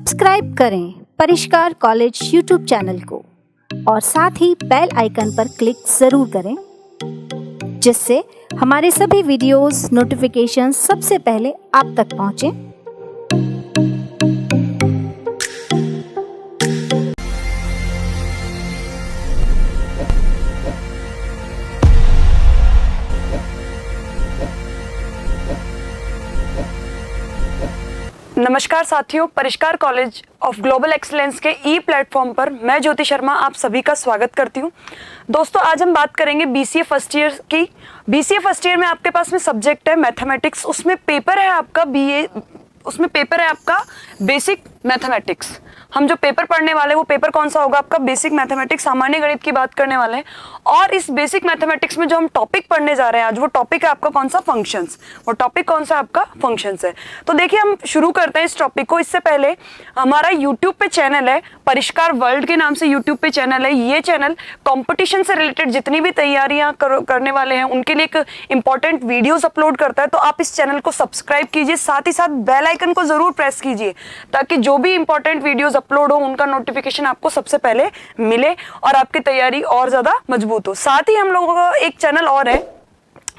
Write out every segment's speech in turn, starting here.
Subscribe करें परिष्कार college YouTube channel को और साथ ही बेल आइकन पर क्लिक जरूर करें, जिससे हमारे सभी वीडियोस नोटिफिकेशन सबसे पहले आप तक पहुंचे। नमस्कार साथियों, परिष्कार कॉलेज ऑफ ग्लोबल एक्सीलेंस के ई प्लेटफॉर्म पर मैं ज्योति शर्मा आप सभी का स्वागत करती हूं। दोस्तों, आज हम बात करेंगे बीसीए फर्स्ट ईयर की। बीसीए फर्स्ट ईयर में आपके पास में सब्जेक्ट है मैथमेटिक्स, उसमें पेपर है आपका बेसिक मैथमेटिक्स। हम जो पेपर पढ़ने वाले वो पेपर कौन सा होगा आपका बेसिक मैथमेटिक्स, सामान्य गणित की बात करने वाले हैं। और इस बेसिक मैथमेटिक्स में जो हम टॉपिक पढ़ने जा रहे हैं आज, वो टॉपिक है आपका कौन सा, फंक्शंस। वो टॉपिक कौन सा आपका, फंक्शंस है। तो देखिए, हम शुरू करते हैं इस टॉपिक को। इससे पहले हमारा यूट्यूब पे चैनल है, परिष्कार वर्ल्ड के नाम से यूट्यूब पे चैनल है। ये चैनल कंपटीशन से रिलेटेड जितनी भी तैयारियां करने वाले हैं उनके लिए एक इंपॉर्टेंट वीडियोस अपलोड करता है। तो आप इस चैनल को सब्सक्राइब कीजिए, साथ ही साथ बेल आइकन को जरूर प्रेस कीजिए, ताकि जो भी इंपॉर्टेंट वीडियोस अपलोड हो उनका नोटिफिकेशन आपको सबसे पहले मिले और आपकी तैयारी और ज्यादा मजबूत हो। साथ ही हम लोगों का एक चैनल और है,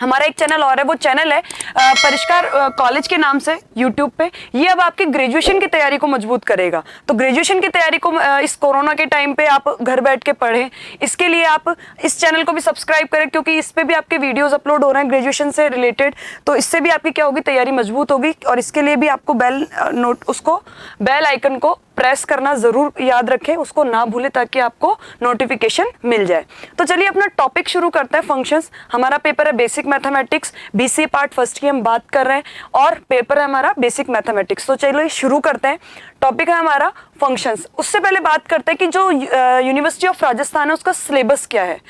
हमारा एक चैनल और है, वो चैनल है परिष्कार कॉलेज के नाम से यूट्यूब पे। ये अब आपकी ग्रेजुएशन की तैयारी को मजबूत करेगा। तो ग्रेजुएशन की तैयारी को इस कोरोना के टाइम पे आप घर बैठ के पढ़ें, इसके लिए आप इस चैनल को भी सब्सक्राइब करें, क्योंकि इस पे भी आपके वीडियोस अपलोड हो रहे हैं ग्रेजुएशन से रिलेटेड। तो इससे भी आपकी क्या होगी, तैयारी मजबूत होगी। और इसके लिए भी आपको बेल आइकन को प्रेस करना जरूर याद रखें, उसको ना भूलें, ताकि आपको नोटिफिकेशन मिल जाए। तो चलिए अपना टॉपिक शुरू करते हैं, फंक्शंस। हमारा पेपर है basic mathematics, BCA part first की हम बात कर रहे हैं, और पेपर है हमारा बेसिक मैथमेटिक्स। तो चलिए शुरू करते हैं। टॉपिक है हमारा फंक्शंस। उससे पहले बात करते हैं कि जो यूनिवर्सिटी ऑफ राजस्थान है उसका सिलेबस क्या है।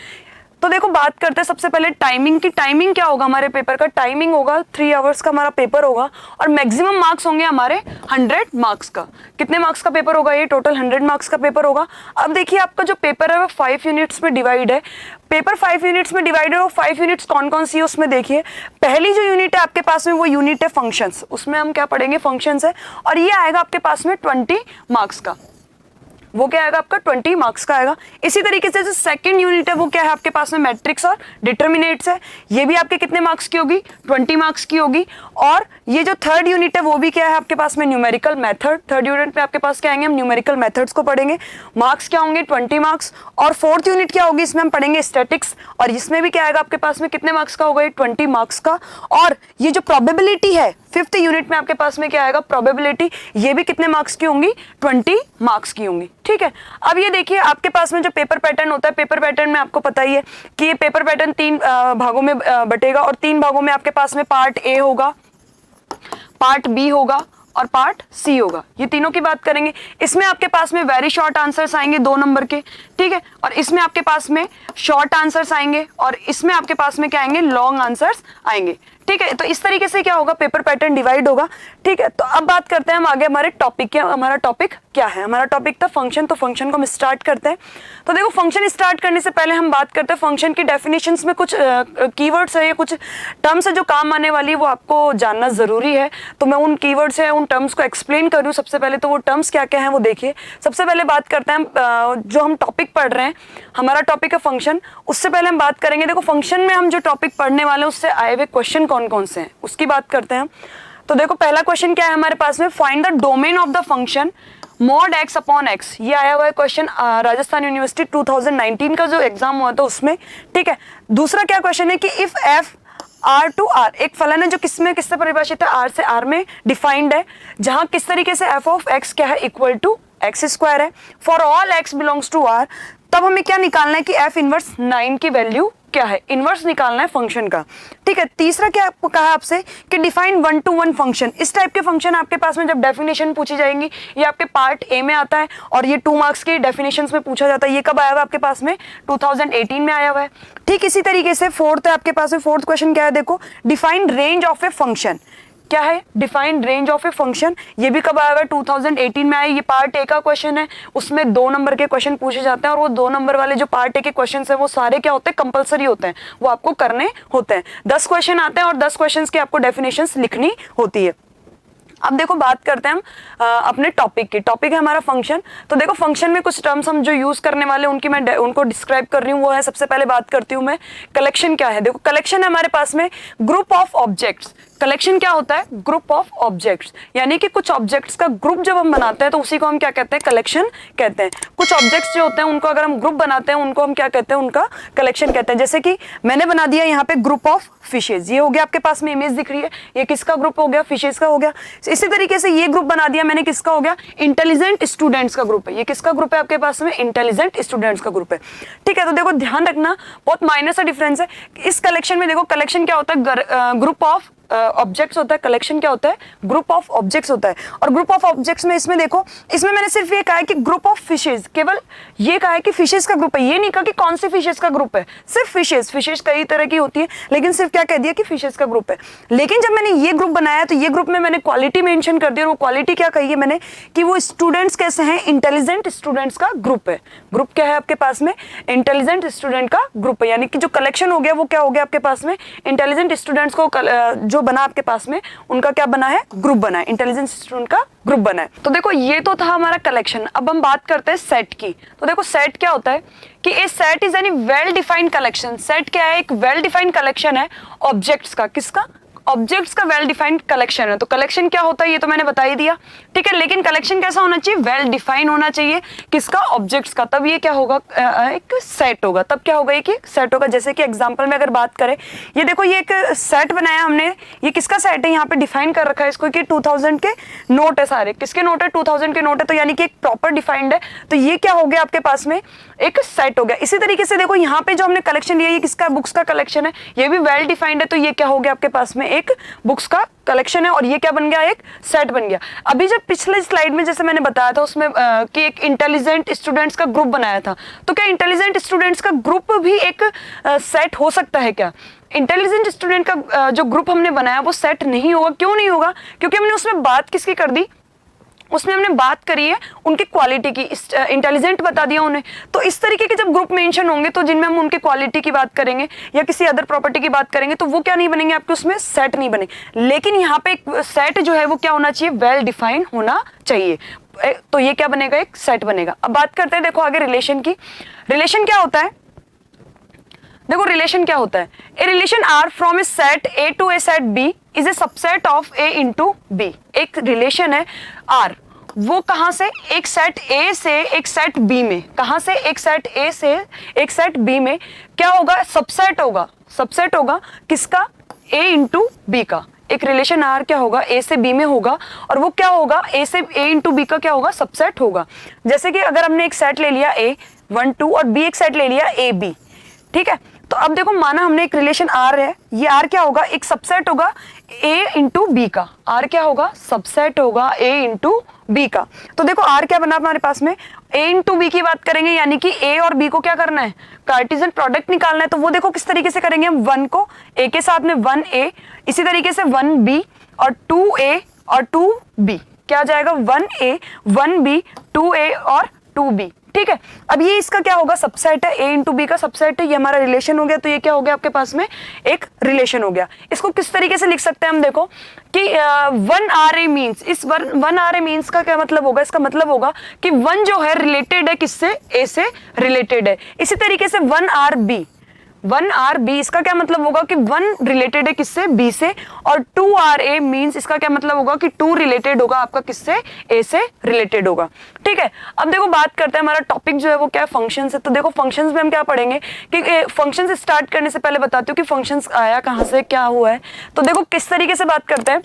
तो देखो, बात करते हैं सबसे पहले टाइमिंग की। टाइमिंग क्या होगा हमारे पेपर का, टाइमिंग होगा 3 आवर्स का हमारा पेपर होगा, और मैक्सिमम मार्क्स होंगे हमारे 100 मार्क्स का। कितने मार्क्स का पेपर होगा ये, टोटल 100 मार्क्स का पेपर होगा। अब देखिए, आपका जो पेपर है वो 5 यूनिट्स में डिवाइड है। पेपर 5 यूनिट्स में डिवाइड है। वो 5 यूनिट्स कौन कौन सी है उसमें देखिए, पहली जो यूनिट है आपके पास में वो यूनिट है फंक्शंस। उसमें हम क्या पढ़ेंगे, फंक्शंस है, और ये आएगा आपके पास में 20 मार्क्स का। वो क्या आएगा आपका 20 मार्क्स का आएगा। इसी तरीके से जो सेकंड यूनिट है वो क्या है आपके पास में, मैट्रिक्स और डिटर्मिनेट्स है। ये भी आपके कितने मार्क्स की होगी, 20 मार्क्स की होगी। और ये जो थर्ड यूनिट है वो भी क्या है आपके पास में, न्यूमेरिकल मेथड। थर्ड यूनिट में आपके पास क्या आएंगे, हम न्यूमेरिकल मेथड्स को पढ़ेंगे। मार्क्स क्या होंगे, 20 मार्क्स। और फोर्थ यूनिट क्या होगी, इसमें हम पढ़ेंगे स्टैटिक्स, और इसमें भी क्या आएगा आपके पास में, कितने मार्क्स का होगा, 20 मार्क्स का। और ये जो प्रोबेबिलिटी है, फिफ्थ यूनिट में आपके पास में क्या आएगा, प्रोबेबिलिटी। ये भी कितने मार्क्स की होंगी, 20 मार्क्स की होंगी। ठीक है। अब ये देखिए, आपके पास में जो पेपर पैटर्न होता है, पेपर पैटर्न में आपको पता ही है कि ये पेपर पैटर्न 3 भागों में बटेगा, और 3 भागों में आपके पास में पार्ट ए होगा, पार्ट बी होगा और पार्ट सी होगा। ये तीनों की बात करेंगे। इसमें आपके पास में वेरी शॉर्ट आंसर्स आएंगे 2 नंबर के, ठीक है, और इसमें आपके पास में शॉर्ट आंसर्स आएंगे, और इसमें आपके पास में क्या आएंगे, लॉन्ग आंसर्स आएंगे। ठीक है। तो इस तरीके से क्या होगा, पेपर पैटर्न डिवाइड होगा। ठीक है। तो अब बात करते हैं हम आगे हमारे टॉपिक क्या, हमारा टॉपिक क्या है। हमारा टॉपिक था फंक्शन। तो फंक्शन को हम स्टार्ट करते हैं। तो देखो, फंक्शन स्टार्ट करने से पहले हम बात करते हैं फंक्शन की डेफिनेशंस में कुछ कीवर्ड्स है या कुछ टर्म्स है जो काम आने वाली है, वो आपको जानना जरूरी है। तो मैं उन कीवर्ड्स है, उन टर्म्स को एक्सप्लेन कर रही हूँ। सबसे पहले तो वो टर्म्स क्या क्या है वो देखिए। सबसे पहले बात करते हैं जो हम टॉपिक पढ़ रहे हैं, हमारा टॉपिक है फंक्शन। उससे पहले हम बात करेंगे, देखो फंक्शन में हम जो टॉपिक पढ़ने वाले हैं उससे आए हुए क्वेश्चन कौन कौन से हैं उसकी बात करते हैं। तो देखो, पहला क्वेश्चन क्या है हमारे पास में, find the domain of the function mod x upon x। ये आया हुआ है क्वेश्चन राजस्थान यूनिवर्सिटी 2019 का जो एग्जाम हुआ था उसमें। ठीक है। दूसरा क्या क्वेश्चन है कि if f r to r, एक फलन है जो किससे परिभाषित है, r से r में डिफाइंड है, जहां किस तरीके से f ऑफ x क्या है, इक्वल टू x स्क्वायर है। For all x belongs to r, तब हमें क्या निकालना है कि f इनवर्स 9 की वैल्यू क्या है, इनवर्स निकालना है फंक्शन का। ठीक है। तीसरा क्या कहा आपसे कि डिफाइन 1 to 1 फंक्शन। इस टाइप के फंक्शन आपके पास में जब डेफिनेशन पूछी जाएंगी, ये आपके पार्ट ए में आता है, और ये 2 मार्क्स के डेफिनेशंस में पूछा जाता है। ये कब आया हुआ आपके पास में, 2018 में आया हुआ है। ठीक इसी तरीके से फोर्थ है आपके पास में, फोर्थ क्वेश्चन क्या है, देखो, define range of a function. क्या है, defined range of a function. ये भी कब आया हुआ है, 2018 में आया। ये पार्ट ए का क्वेश्चन है, उसमें 2 नंबर के क्वेश्चन पूछे जाते हैं, और वो 2 नंबर वाले जो पार्ट ए के क्वेश्चन है वो सारे क्या होते हैं, कंपलसरी होते हैं, वो आपको करने होते हैं। 10 क्वेश्चन आते हैं और 10 क्वेश्चन की आपको डेफिनेशंस लिखनी होती है। अब देखो बात करते हैं हम अपने टॉपिक की। टॉपिक है हमारा फंक्शन। तो देखो फंक्शन में कुछ टर्म्स हम जो यूज करने वाले उनकी मैं उनको डिस्क्राइब कर रही हूँ। वो है, सबसे पहले बात करती हूँ मैं कलेक्शन क्या है। देखो कलेक्शन है हमारे पास में ग्रुप ऑफ ऑब्जेक्ट्स। कलेक्शन क्या होता है? ग्रुप ऑफ ऑब्जेक्ट्स, यानी कि कुछ ऑब्जेक्ट्स का ग्रुप जब हम बनाते हैं तो उसी को हम क्या कहते हैं? कलेक्शन कहते हैं। कुछ ऑब्जेक्ट्स जो होते हैं उनको अगर हम ग्रुप बनाते हैं उनको हम क्या कहते हैं? उनका कलेक्शन कहते हैं। जैसे कि मैंने बना दिया यहाँ पे ग्रुप ऑफ फिशेज, ये हो गया आपके पास में इमेज दिख रही है, ये किसका ग्रुप हो गया? फिशेज का हो गया। इसी तरीके से ये ग्रुप बना दिया मैंने, किसका हो गया? इंटेलिजेंट स्टूडेंट्स का ग्रुप है। ये किसका ग्रुप है आपके पास में? इंटेलिजेंट स्टूडेंट्स का ग्रुप है। ठीक है, तो देखो ध्यान रखना, बहुत माइनर सा डिफरेंस है इस कलेक्शन में। देखो कलेक्शन क्या होता है? ग्रुप ऑफ ऑब्जेक्ट्स होता है। कलेक्शन क्या होता है? ग्रुप ऑफ ऑब्जेक्ट्स होता है। और ग्रुप ऑफ ऑब्जेक्ट्स में इसमें देखो, इसमें मैंने सिर्फ ये कहा है कि ग्रुप ऑफ फिशेज, केवल ये कहा है कि फिशेज का ग्रुप है, ये नहीं कहा कि कौन सी फिशेज का ग्रुप है। सिर्फ फिशेज, फिशेज कई तरह की होती है, लेकिन सिर्फ क्या कह दिया कि फिशेज का ग्रुप है। लेकिन जब मैंने ये ग्रुप बनाया तो ये ग्रुप में मैंने क्वालिटी मेंशन कर दी, और वो क्वालिटी क्या कही है मैंने कि वो स्टूडेंट्स कैसे हैं? इंटेलिजेंट स्टूडेंट्स का ग्रुप है। ग्रुप क्या है आपके पास में? इंटेलिजेंट स्टूडेंट का ग्रुप है। यानी कि जो कलेक्शन हो गया वो क्या हो गया आपके पास में? इंटेलिजेंट स्टूडेंट्स को जो बना आपके पास में उनका क्या बना है? ग्रुप बना है, इंटेलिजेंट स्टूडेंट का ग्रुप बना है। तो देखो ये तो था हमारा कलेक्शन। अब हम बात करते हैं सेट की। तो देखो सेट क्या होता है कि a set is any well defined collection. Set क्या है? एक वेल डिफाइंड कलेक्शन है ऑब्जेक्ट्स का। किसका? ऑब्जेक्ट्स का वेल डिफाइंड कलेक्शन है। तो कलेक्शन क्या होता है ये तो मैंने बता ही दिया। ठीक है, लेकिन कलेक्शन कैसा होना चाहिए? वेल डिफाइंड होना चाहिए। किसका? ऑब्जेक्ट्स का। तब ये क्या होगा? एक सेट होगा। तब क्या होगा? एक सेट होगा। जैसे कि एग्जांपल में अगर बात करें, ये देखो ये एक सेट बनाया हमने। ये किसका सेट है? यहाँ पे डिफाइन कर रखा है इसको कि 2000 के नोट है सारे। किसके नोट है? 2000 के नोट है। तो यानी कि एक प्रॉपर डिफाइंड है। तो ये क्या हो गया आपके पास में? एक सेट हो गया। इसी तरीके से देखो यहाँ पे जो हमने कलेक्शन लिया, ये किसका? बुक्स का कलेक्शन है। ये भी वेल डिफाइंड है। तो ये क्या हो गया आपके पास में? एक बुक्स का कलेक्शन है। और ये क्या बन गया? एक सेट बन गया। अभी जब पिछले स्लाइड में जैसे मैंने बताया था उसमें कि एक इंटेलिजेंट स्टूडेंट्स का ग्रुप बनाया था, तो क्या इंटेलिजेंट स्टूडेंट्स का ग्रुप भी एक सेट हो सकता है क्या? इंटेलिजेंट स्टूडेंट का जो ग्रुप हमने बनाया वो सेट नहीं होगा। क्यों नहीं होगा? क्योंकि हमने उसमें बात किसकी कर दी? उसमें हमने बात करी है उनकी क्वालिटी की, इंटेलिजेंट बता दिया उन्हें। तो इस तरीके के जब ग्रुप मेंशन होंगे तो जिनमें हम उनकी क्वालिटी की बात करेंगे या किसी अदर प्रॉपर्टी की बात करेंगे तो वो क्या नहीं बनेंगे आपके? उसमें सेट नहीं बने। लेकिन यहाँ पे एक सेट जो है वो क्या होना चाहिए? वेल डिफाइंड होना चाहिए। तो ये क्या बनेगा? एक सेट बनेगा। अब बात करते हैं देखो आगे रिलेशन की। रिलेशन क्या होता है? देखो रिलेशन क्या होता है? A relation R from a set A to a set B is a subset of A into B. एक रिलेशन है आर, वो कहां से? एक सेट ए से एक सेट बी में। कहां से? एक सेट ए से एक सेट बी में क्या होगा? सबसेट होगा। सबसेट होगा किसका? ए इंटू बी का। एक रिलेशन आर क्या होगा? ए से बी में होगा, और वो क्या होगा? ए से ए इंटू बी का क्या होगा? सबसेट होगा। जैसे कि अगर हमने एक सेट ले लिया ए 1 2 और बी एक सेट ले लिया ए बी। ठीक है, तो अब देखो माना हमने एक रिलेशन आर है, ये आर क्या होगा? एक सबसेट होगा ए इंटू बी का। आर क्या होगा? सबसेट होगा ए इंटू बी का। तो देखो आर क्या बना हमारे पास में? ए इंटू बी की बात करेंगे, यानी कि ए और बी को क्या करना है? कार्टेशियन प्रोडक्ट निकालना है। तो वो देखो किस तरीके से करेंगे हम? 1 को ए के साथ में 1a, इसी तरीके से 1b और 2a और 2b। क्या आ जाएगा? 1a 1b 2a और 2b। ठीक है, अब ये इसका क्या होगा? सबसेट है, ए इंटू बी का सबसेट है। ये हमारा रिलेशन हो गया। तो ये क्या हो गया आपके पास में? एक रिलेशन हो गया। इसको किस तरीके से लिख सकते हैं हम? देखो कि 1RA मीन्स, इस 1RA मीन्स का क्या मतलब होगा? इसका मतलब होगा कि 1 जो है रिलेटेड है किससे? ए से रिलेटेड है। इसी तरीके से 1RB, 1RB इसका क्या मतलब होगा कि 1 रिलेटेड है किससे? बी से। और 2RA मींस इसका क्या मतलब होगा कि 2 रिलेटेड होगा आपका किससे? ए से रिलेटेड होगा। ठीक है, अब देखो बात करते हैं, हमारा टॉपिक जो है वो क्या है? फंक्शंस है। तो देखो फंक्शंस में हम क्या पढ़ेंगे कि फंक्शंस स्टार्ट करने से पहले बताती हूँ कि फंक्शंस आया कहाँ से, क्या हुआ है। तो देखो किस तरीके से बात करते हैं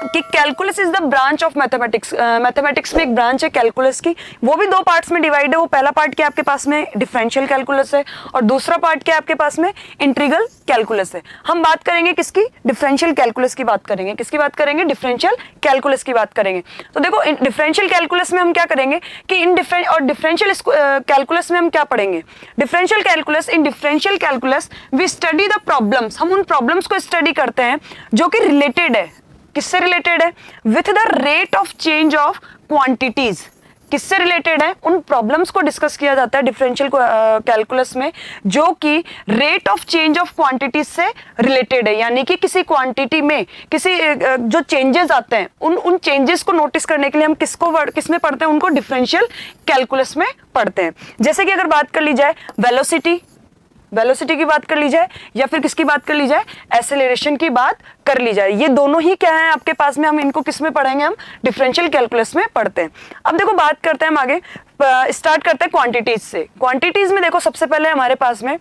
कि calculus is the branch of mathematics. Mathematics में एक ब्रांच है कैलकुलस की, वो भी 2 पार्ट्स में डिवाइड है। वो पहला पार्ट क्या आपके पास में? डिफरेंशियल कैलकुलस है, और दूसरा पार्ट क्या आपके पास में? इंटीग्रल कैलकुलस है। हम बात करेंगे किसकी? डिफरेंशियल कैलकुलस की बात करेंगे। किसकी बात करेंगे? डिफरेंशियल कैलकुलस की बात करेंगे। तो देखो डिफरेंशियल कैलकुलस में हम क्या करेंगे कि डिफरेंशियल कैलकुलस में हम क्या पढ़ेंगे? Differential calculus, in differential calculus we study the problems. हम उन प्रॉब्लम्स को स्टडी करते हैं जो कि रिलेटेड है, किससे रिलेटेड है? With the rate of change of quantities. किससे रिलेटेड है, उन प्रॉब्लम्स को डिस्कस किया जाता है डिफरेंशियल कैलकुलस में, जो कि rate of change of quantities से रिलेटेड है। यानी कि किसी क्वांटिटी में किसी जो चेंजेस आते हैं उन चेंजेस को नोटिस करने के लिए हम किसमें पढ़ते हैं, उनको डिफरेंशियल कैलकुलस में पढ़ते हैं। जैसे कि अगर बात कर ली जाए वेलोसिटी की बात कर ली जाए, या फिर किसकी बात कर ली जाए, एक्सेलरेशन की बात कर ली जाए, ये दोनों ही क्या है आपके पास में, हम इनको किस में पढ़ेंगे, हम डिफरेंशियल कैलकुलस में पढ़ते हैं। अब देखो बात करते हैं हम आगे, स्टार्ट करते हैं क्वांटिटीज से। क्वांटिटीज में देखो सबसे पहले हमारे पास में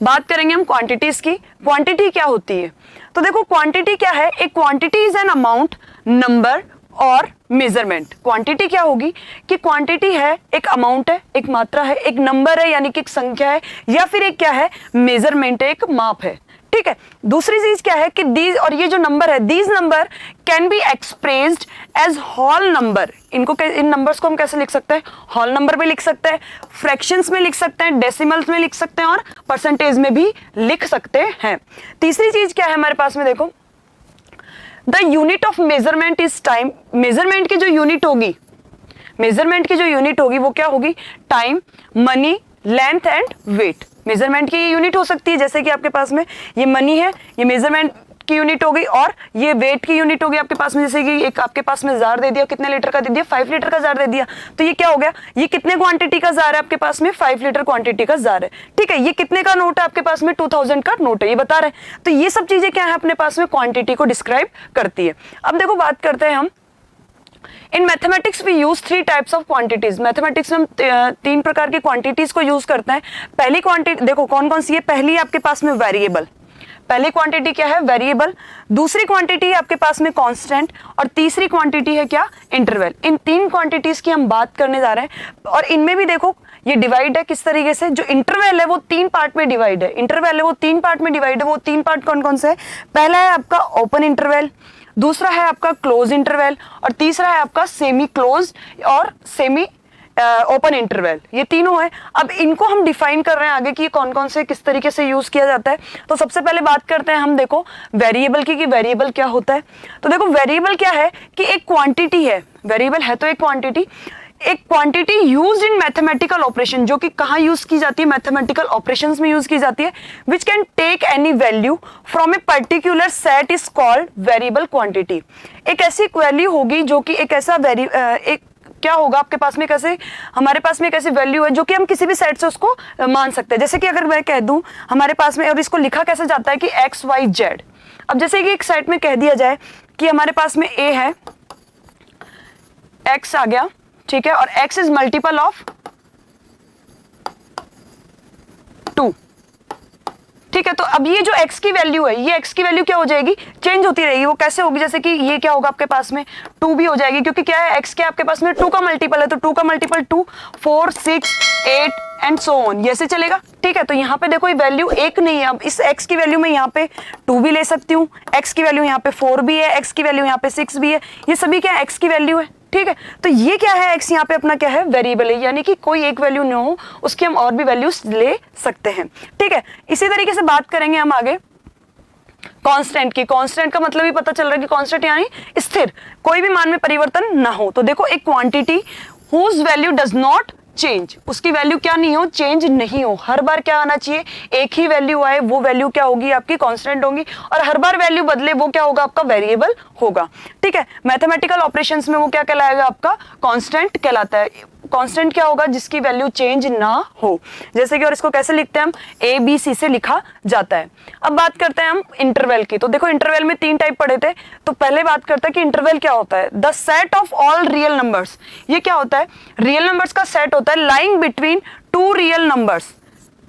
बात करेंगे हम क्वांटिटीज की। क्वांटिटी क्या होती है, तो देखो क्वांटिटी क्या है, एक quantity is an amount, number और मेजरमेंट। क्वांटिटी क्या होगी कि क्वांटिटी है, एक अमाउंट है, एक मात्रा है, एक नंबर है यानी कि एक संख्या है, या फिर एक क्या है, मेजरमेंट है, एक माप है। ठीक है, दूसरी चीज क्या है कि दीज, और ये जो नंबर है, these number can be expressed as whole number. इन नंबर्स को हम कैसे लिख सकते हैं, होल नंबर में लिख सकते हैं, फ्रैक्शंस में लिख सकते हैं, डेसिमल्स में लिख सकते हैं और परसेंटेज में भी लिख सकते हैं। तीसरी चीज क्या है हमारे पास में, देखो the unit of measurement is time. Measurement की जो यूनिट होगी वो क्या होगी, time, money, length and weight. Measurement की यूनिट हो सकती है, जैसे कि आपके पास में ये मनी है, ये मेजरमेंट की यूनिट हो गई, और ये वेट की यूनिट होगी आपके पास में, जैसे कि एक आपके पास में जार दे दिया, कितने लीटर का दे दिया, 5 लीटर का जार दे दिया, तो ये क्या हो गया, ये कितने क्वांटिटी का जार है आपके पास में, 5 लीटर क्वांटिटी का जार है। ठीक है, ये कितने का नोट है आपके पास में, 2000 का नोट है, ये बता रहे हैं। तो ये सब चीजें क्या है अपने पास में, क्वांटिटी को डिस्क्राइब करती है। अब देखो बात करते हैं हम, in mathematics we use 3 types of quantities. Mathematics में हम 3 प्रकार की क्वांटिटीज को यूज करते हैं। पहली क्वांटिटी देखो कौन कौन सी है, पहली आपके पास में वेरिएबल, पहली क्वांटिटी क्या है, वेरिएबल। दूसरी क्वांटिटी आपके पास में कांस्टेंट, और तीसरी क्वांटिटी है क्या, इंटरवल। इन 3 क्वांटिटीज की हम बात करने जा रहे हैं, और इनमें भी देखो ये डिवाइड है किस तरीके से, जो इंटरवल है वो 3 पार्ट में डिवाइड है। इंटरवल है वो 3 पार्ट में डिवाइड है। वो 3 पार्ट कौन कौन से है, पहला है आपका ओपन इंटरवल, दूसरा है आपका क्लोज इंटरवल, और तीसरा है आपका सेमी क्लोज और सेमी ओपन इंटरवल। ये तीनों है। अब इनको हम डिफाइन कर रहे हैं आगे कि कौन कौन से किस तरीके से यूज किया जाता है। तो सबसे पहले बात करते हैं हम, देखो वेरिएबल की, कि वेरिएबल क्या होता है। तो देखो वेरिएबल क्या है कि एक क्वांटिटी है, वेरिएबल है तो एक quantity used in mathematical operation, जो कि कहाँ यूज की जाती है, मैथमेटिकल ऑपरेशंस में यूज की जाती है, which can take any value from a particular set is called variable quantity. एक ऐसी वैल्यू होगी जो कि एक ऐसा एक क्या होगा आपके पास में, कैसे हमारे पास में एक ऐसी वैल्यू है जो कि हम किसी भी सेट से उसको मान सकते हैं। जैसे कि अगर मैं कह दूं हमारे पास में, और इसको लिखा कैसे जाता है कि एक्स वाई जेड। अब जैसे कि एक सेट में कह दिया जाए कि हमारे पास में ए है, एक्स आ गया, ठीक है, और x इज मल्टीपल ऑफ 2। ठीक है, तो अब ये जो x की वैल्यू है, ये x की वैल्यू क्या हो जाएगी, चेंज होती रहेगी। वो कैसे होगी, जैसे कि ये क्या होगा आपके पास में 2 भी हो जाएगी, क्योंकि क्या है x क्या आपके पास में 2 का मल्टीपल है, तो 2 का मल्टीपल 2, 4, 6, 8 एंड सो ऑन, ऐसे चलेगा। ठीक है, तो यहाँ पे देखो ये वैल्यू एक नहीं है। अब इस x की वैल्यू में यहाँ पे 2 भी ले सकती हूँ, x की वैल्यू यहाँ पे 4 भी है, x की वैल्यू यहाँ पे 6 भी है, ये सभी क्या है, x की वैल्यू है। ठीक है, तो ये क्या है, x यहाँ पे अपना क्या है, वेरिएबल है, यानी कि कोई एक वैल्यू न हो, उसकी हम और भी वैल्यूज ले सकते हैं। ठीक है, इसी तरीके से बात करेंगे हम आगे कांस्टेंट की। कांस्टेंट का मतलब ही पता चल रहा है कि कांस्टेंट यानी स्थिर, कोई भी मान में परिवर्तन ना हो। तो देखो एक quantity whose value does not change, उसकी वैल्यू क्या नहीं हो, चेंज नहीं हो, हर बार क्या आना चाहिए, एक ही वैल्यू आए, वो वैल्यू क्या होगी आपकी, कांस्टेंट होगी, और हर बार वैल्यू बदले वो क्या होगा आपका, वेरिएबल होगा। ठीक है, मैथमेटिकल ऑपरेशंस में वो क्या कहलाएगा आपका, कांस्टेंट कहलाता है। कांस्टेंट क्या होगा, जिसकी वैल्यू चेंज ना हो, जैसे कि, और इसको कैसे लिखते हैं हम, ABC से लिखा जाता है। अब बात करते हैं हम इंटरवल की। तो देखो इंटरवल में 3 टाइप पढ़े थे, तो पहले बात करते हैं कि इंटरवल क्या होता है, the set of all real numbers. ये क्या होता है, रियल नंबर्स का सेट होता है lying between 2 real numbers,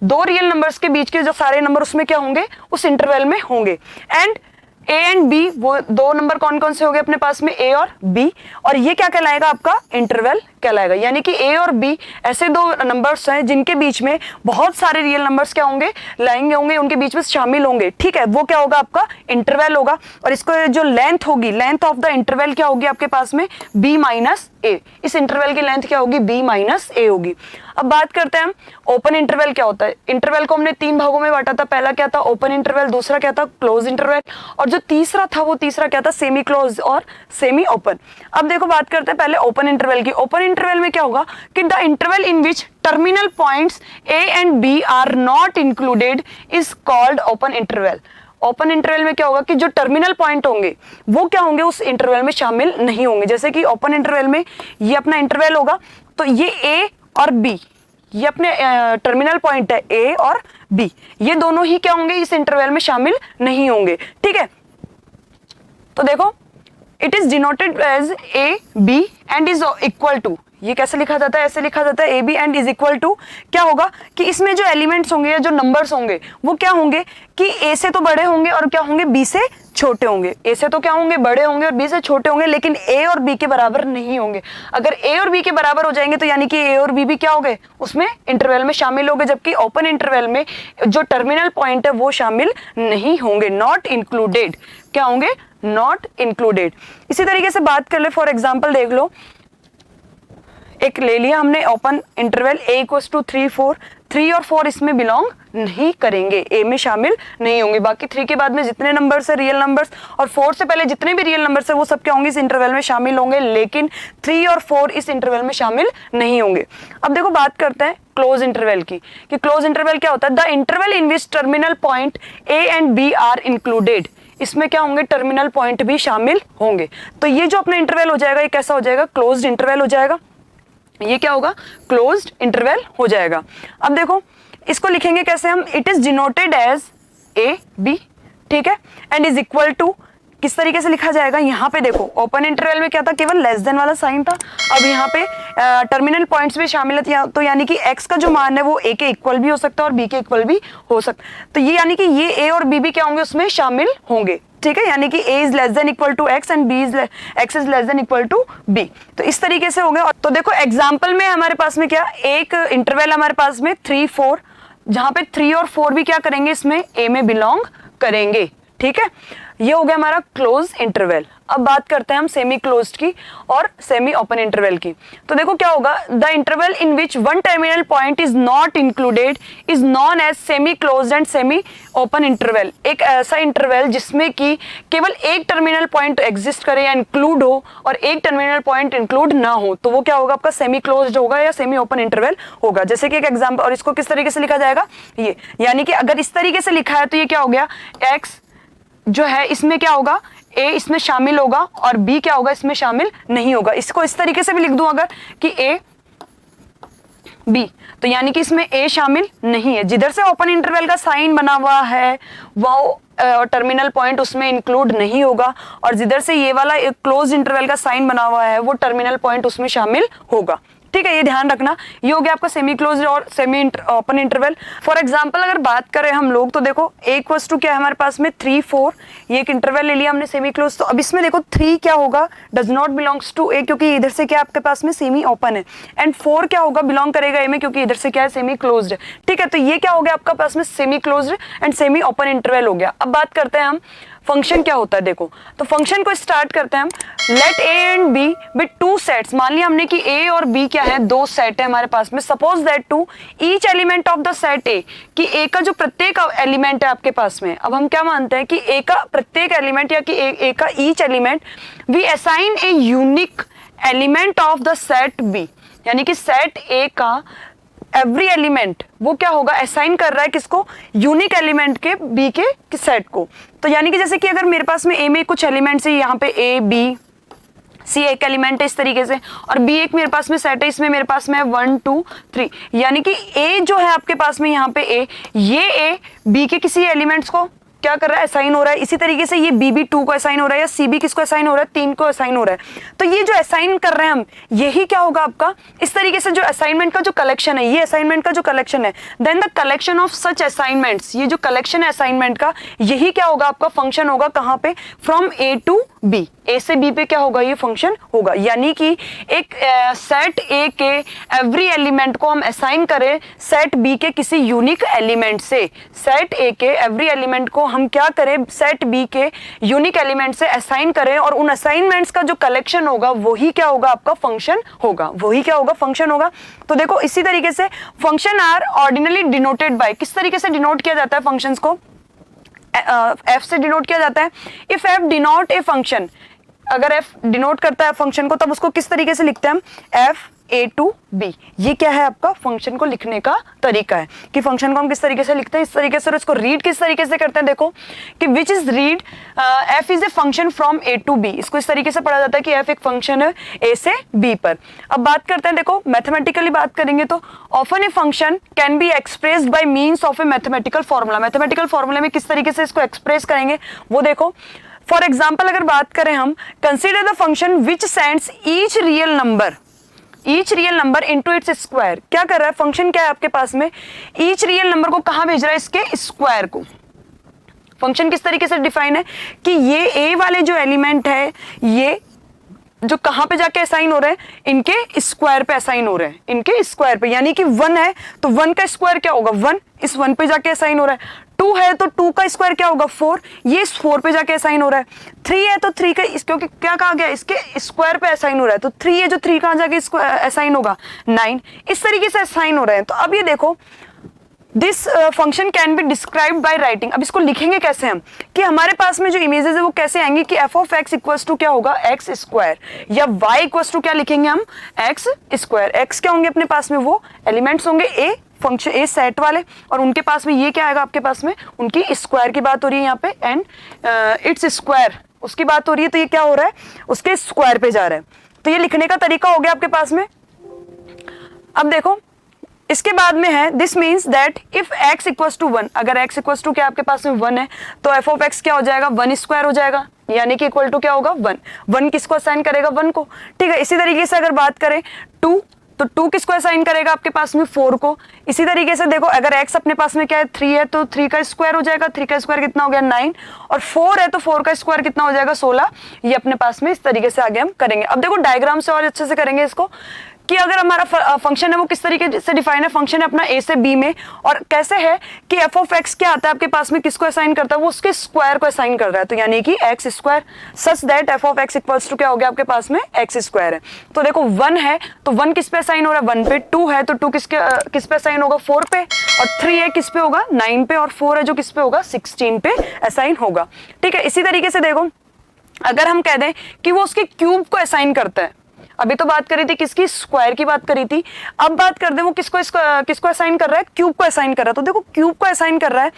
2 real numbers के बीच के जो सारे नंबर उसमें क्या होंगे, उस इंटरवल में होंगे। एंड A एंड B, वो 2 नंबर कौन कौन से हो गए अपने पास में, A और B, और ये क्या कहलाएगा आपका, इंटरवल कहलाएगा। यानी कि A और B ऐसे 2 नंबर्स हैं जिनके बीच में बहुत सारे रियल नंबर्स क्या होंगे, लाएंगे होंगे, उनके बीच में शामिल होंगे। ठीक है, वो क्या होगा आपका, इंटरवल होगा। और इसको जो लेंथ होगी, लेंथ ऑफ द इंटरवल क्या होगी आपके पास में, B - A ए, इस इंटरवल की लेंथ क्या होगी, b माइनस ए होगी। अब बात करते हैं हम ओपन इंटरवल क्या होता है। इंटरवल को हमने 3 भागों में बांटा था, पहला क्या था ओपन इंटरवल, दूसरा क्या था क्लोज इंटरवल, और जो तीसरा था वो तीसरा क्या था सेमी क्लोज और सेमी ओपन। अब देखो बात करते हैं पहले ओपन इंटरवल की। ओपन इंटरवल में क्या होगा कि the interval in which terminal points a and b are not included is called open interval. Open interval में क्या होगा कि जो टर्मिनल पॉइंट होंगे वो क्या होंगे, उस इंटरवल में शामिल नहीं होंगे। जैसे कि ओपन इंटरवल में ये अपना इंटरवल होगा, तो ये ए और बी, ये अपने टर्मिनल पॉइंट है ए और बी, ये दोनों ही क्या होंगे, इस इंटरवल में शामिल नहीं होंगे। ठीक है, तो देखो it is denoted as a b and is equal to, ये कैसे लिखा जाता है, ऐसे लिखा जाता है a b and is equal to. क्या होगा कि इसमें जो एलिमेंट्स होंगे या जो नंबर्स होंगे वो क्या होंगे कि ए से तो बड़े होंगे और क्या होंगे बी से छोटे होंगे। ए से तो क्या होंगे बड़े होंगे और बी से छोटे होंगे, लेकिन ए और बी के बराबर नहीं होंगे। अगर ए और बी के बराबर हो जाएंगे तो यानी कि ए और बी भी क्या हो गए, उसमें इंटरवल में शामिल हो गए, जबकि ओपन इंटरवल में जो टर्मिनल पॉइंट है वो शामिल नहीं होंगे, नॉट इंक्लूडेड। क्या होंगे, नॉट इंक्लूडेड। इसी तरीके से बात कर ले, फॉर एग्जाम्पल देख लो, एक ले लिया हमने open interval a equals to 3 4, 3 और 4 इसमें बिलोंग नहीं करेंगे, ए में शामिल नहीं होंगे। बाकी 3 के बाद में जितने नंबर्स है रियल नंबर्स, और 4 से पहले जितने भी रियल नंबर्स है वो सब क्या होंगे, इस इंटरवल में शामिल होंगे, लेकिन 3 और 4 इस इंटरवल में शामिल नहीं होंगे। अब देखो बात करते हैं क्लोज इंटरवल की, कि क्लोज इंटरवल क्या होता है, the interval in which terminal point a and b are included. इसमें क्या होंगे, टर्मिनल पॉइंट भी शामिल होंगे। तो ये जो अपना इंटरवल हो जाएगा ये कैसा हो जाएगा, क्लोज्ड इंटरवल हो जाएगा। ये क्या होगा, क्लोज्ड इंटरवल हो जाएगा। अब देखो इसको लिखेंगे कैसे हम, it is denoted as a b, ठीक है, एंड इज इक्वल टू, किस तरीके से लिखा जाएगा, यहाँ पे देखो ओपन इंटरवल में क्या था, केवल लेस देन वाला साइन था। अब यहाँ पे टर्मिनल पॉइंट्स भी शामिल है, तो यानी कि x का जो मान है वो a के इक्वल भी हो सकता है और b के इक्वल भी हो सकता है। तो ये यानी कि ये a और b भी क्या होंगे, उसमें शामिल होंगे। ठीक है, यानी कि a is less than equal to x and x is less than equal to b। तो इस तरीके से हो गया। तो देखो एग्जाम्पल में हमारे पास में क्या, एक इंटरवल हमारे पास में 3 4, जहां पे 3 और 4 भी क्या करेंगे, इसमें a में बिलोंग करेंगे। ठीक है, ये हो गया हमारा क्लोज इंटरवल। अब बात करते हैं हम सेमी क्लोज्ड की और सेमी ओपन इंटरवल की। तो देखो क्या होगा, the interval in which one terminal point is not included is known as semi closed and semi open interval. एक ऐसा इंटरवल जिसमें कि केवल एक टर्मिनल पॉइंट एग्जिस्ट करे या इंक्लूड हो और एक टर्मिनल पॉइंट इंक्लूड ना हो, तो वो क्या होगा, आपका सेमी क्लोज्ड होगा या सेमी ओपन इंटरवल होगा। जैसे कि एक एग्जाम्पल, और इसको किस तरीके से लिखा जाएगा, ये यानी कि अगर इस तरीके से लिखा है तो ये क्या हो गया, एक्स जो है इसमें क्या होगा, a इसमें शामिल होगा और b क्या होगा, इसमें शामिल नहीं होगा। इसको इस तरीके से भी लिख दूं अगर कि a b, तो यानी कि इसमें a शामिल नहीं है। जिधर से ओपन इंटरवल का साइन बना हुआ है वो टर्मिनल पॉइंट उसमें इंक्लूड नहीं होगा, और जिधर से ये वाला एक क्लोज इंटरवल का साइन बना हुआ है वो टर्मिनल पॉइंट उसमें शामिल होगा। ठीक है, ये ध्यान रखना। ये हो गया आपका सेमी क्लोज और semi open interval. For example अगर बात करें हम लोग, तो देखो एक वस्तु क्या है हमारे पास में 3 4, ये एक इंटरवल ले लिया हमने सेमी क्लोज। तो अब इसमें देखो 3 क्या होगा, डज नॉट बिलोंग्स टू ए, क्योंकि इधर से क्या आपके पास में सेमी ओपन है, एंड 4 क्या होगा, बिलोंग करेगा ए में, क्योंकि इधर से क्या है सेमी क्लोज्ड है। ठीक है, तो ये क्या हो गया आपका पास में semi closed and semi open interval हो गया। अब बात करते हैं हम फंक्शन क्या होता है। देखो तो फंक्शन को स्टार्ट करते हैं हम, let a and b with 2 sets. मान लिया हमने कि ए और बी क्या है, 2 सेट है हमारे पास में। Suppose that to each element of the set a, कि ए का जो प्रत्येक एलिमेंट है आपके पास में, अब हम क्या मानते हैं कि ए का प्रत्येक एलिमेंट या कि ए का each element, we assign a unique element of the set b, यानी कि सेट ए का एवरी एलिमेंट वो क्या होगा, असाइन कर रहा है किसको, यूनिक एलिमेंट के बी के सेट को। तो यानी कि जैसे कि अगर मेरे पास में ए में कुछ एलिमेंट्स है, यहाँ पे ए बी सी एक एलिमेंट है इस तरीके से, और बी एक मेरे पास में सेट है, इसमें मेरे पास में है 1 2 3, यानी कि ए जो है आपके पास में यहाँ पे ए, ये ए बी के किसी एलिमेंट्स को क्या कर रहा है, असाइन हो रहा है। इसी तरीके से ये बी भी 2 को असाइन हो रहा है, या सी बी किसको असाइन हो रहा है, 3 को असाइन हो रहा है। तो ये जो असाइन कर रहे हैं हम, यही क्या होगा आपका, इस तरीके से जो असाइनमेंट का जो कलेक्शन है, ये असाइनमेंट का जो कलेक्शन है, then the collection of such assignments, ये जो कलेक्शन है असाइनमेंट का, यही क्या होगा आपका फंक्शन होगा, कहाँ पे, फ्रॉम ए टू बी। ए से बी पे क्या होगा, ये फंक्शन होगा। यानी कि एक सेट ए के एवरी एलिमेंट को हम असाइन करें सेट बी के किसी यूनिक एलिमेंट से, सेट ए के एवरी एलिमेंट को हम क्या करें, सेट बी के यूनिक एलिमेंट से असाइन करें, और उन असाइनमेंट्स का जो कलेक्शन होगा वही क्या होगा, आपका फंक्शन होगा, वही क्या होगा, फंक्शन होगा। तो देखो इसी तरीके से function are ordinarily denoted by, किस तरीके से डिनोट किया जाता है फंक्शंस को, एफ से डिनोट किया जाता है। If F denote a function, अगर एफ डिनोट करता है फंक्शन को, तब उसको किस तरीके से लिखते हैं हम, एफ ए टू बी। ये क्या है, आपका फंक्शन को लिखने का तरीका है कि फंक्शन को हम किस तरीके से लिखते हैं, इस तरीके से। और इसको रीड किस तरीके से करते हैं, देखो कि which is read f is a function from a to b, इसको इस तरीके से पढ़ा जाता है कि एफ एक फंक्शन है ए से बी पर। अब बात करते हैं, देखो मैथमेटिकली बात करेंगे तो often a function can be expressed by means of A mathematical formula, mathematical formula में किस तरीके से इसको एक्सप्रेस करेंगे वो देखो। फॉर एग्जाम्पल अगर बात करें हम, consider the function which sends each real number into its square. क्या कर रहा है फंक्शन, क्या है आपके पास में, ईच रियल नंबर को कहां भेज रहा है, इसके स्क्वायर को। फंक्शन किस तरीके से डिफाइन है कि ये ए वाले जो एलिमेंट है ये जो कहां पे जाके असाइन हो रहे हैं, इनके स्क्वायर पे असाइन हो रहे हैं, इनके स्क्वायर पे। यानी कि 1 है तो 1 का स्क्वायर क्या होगा, 1, इस 1 पे जाके असाइन हो रहा है। 2 है तो 2 का स्क्वायर क्या होगा, 4, ये इस 4 पे जाके असाइन हो रहा है। 3 है तो 3 का, क्योंकि क्या कहा गया, इसके स्क्वायर पे असाइन हो रहा है, तो 3 है जो 3 कहां जाके असाइन होगा, 9। इस तरीके से असाइन हो रहे हैं। तो अब ये देखो this function can be described by writing. अब इसको लिखेंगे कैसे हम, कि हमारे पास में जो इमेजेस है वो कैसे आएंगे कि f of x equals to क्या होगा, एक्स स्क्वायर, या वाई इक्वल्स टू क्या लिखेंगे हम, एक्स स्क्वायर। एक्स क्या होंगे अपने पास में, वो एलिमेंट्स होंगे ए फंक्शन ए सेट वाले, और उनके पास में ये क्या आएगा आपके पास में, उनकी स्क्वायर की बात हो रही है यहाँ पे, एंड इट्स स्क्वायर उसकी बात हो रही है। तो ये क्या हो रहा है, उसके स्क्वायर पे जा रहा है। तो ये लिखने का तरीका हो गया आपके पास में। अब देखो इसके बाद में है this means that if x equals to 1, अगर x इक्वल्स टू क्या आपके पास में 1 है तो f ऑफ x क्या हो जाएगा, 1 स्क्वायर हो जाएगा, यानी कि इक्वल टू क्या होगा, 1। 1 किसको असाइन करेगा, 1 को, ठीक है। इसी तरीके से अगर बात करें 2, तो 2 किसको असाइन करेगा आपके पास में, 4 को। इसी तरीके से देखो अगर x अपने पास में क्या है, 3 है तो 3 का स्क्वायर हो जाएगा, 3 का स्क्वायर कितना हो गया, 9, और 4 है तो 4 का स्क्वायर कितना हो जाएगा, 16। ये अपने पास में इस तरीके से आगे हम करेंगे। अब देखो डायग्राम से और अच्छे से करेंगे इसको, कि अगर हमारा फंक्शन है वो किस तरीके से डिफाइन है, फंक्शन है अपना ए से बी में, और कैसे है कि एफ ऑफ एक्स क्या आता है आपके पास में, किसको असाइन करता है, वो उसके स्क्वायर को असाइन कर रहा है, तो यानी कि x square, such that f of x equals to क्या हो गया आपके पास में, एक्स स्क्वायर है। तो देखो 1 है तो 1 किस पे असाइन हो रहा है, 1 पे। 2 है तो 2 किस पे असाइन होगा, 4 पे, और 3 है किस पे होगा, 9 पे, और 4 है जो किस पे होगा, 16 पे असाइन होगा, ठीक है। इसी तरीके से देखो अगर हम कह दें कि वो उसके क्यूब को असाइन करता है, अभी तो बात करी थी किसकी, स्क्वायर की बात करी थी, अब बात कर दे वो किसको असाइन कर रहा है, क्यूब को असाइन कर रहा है। तो देखो क्यूब को असाइन कर रहा है,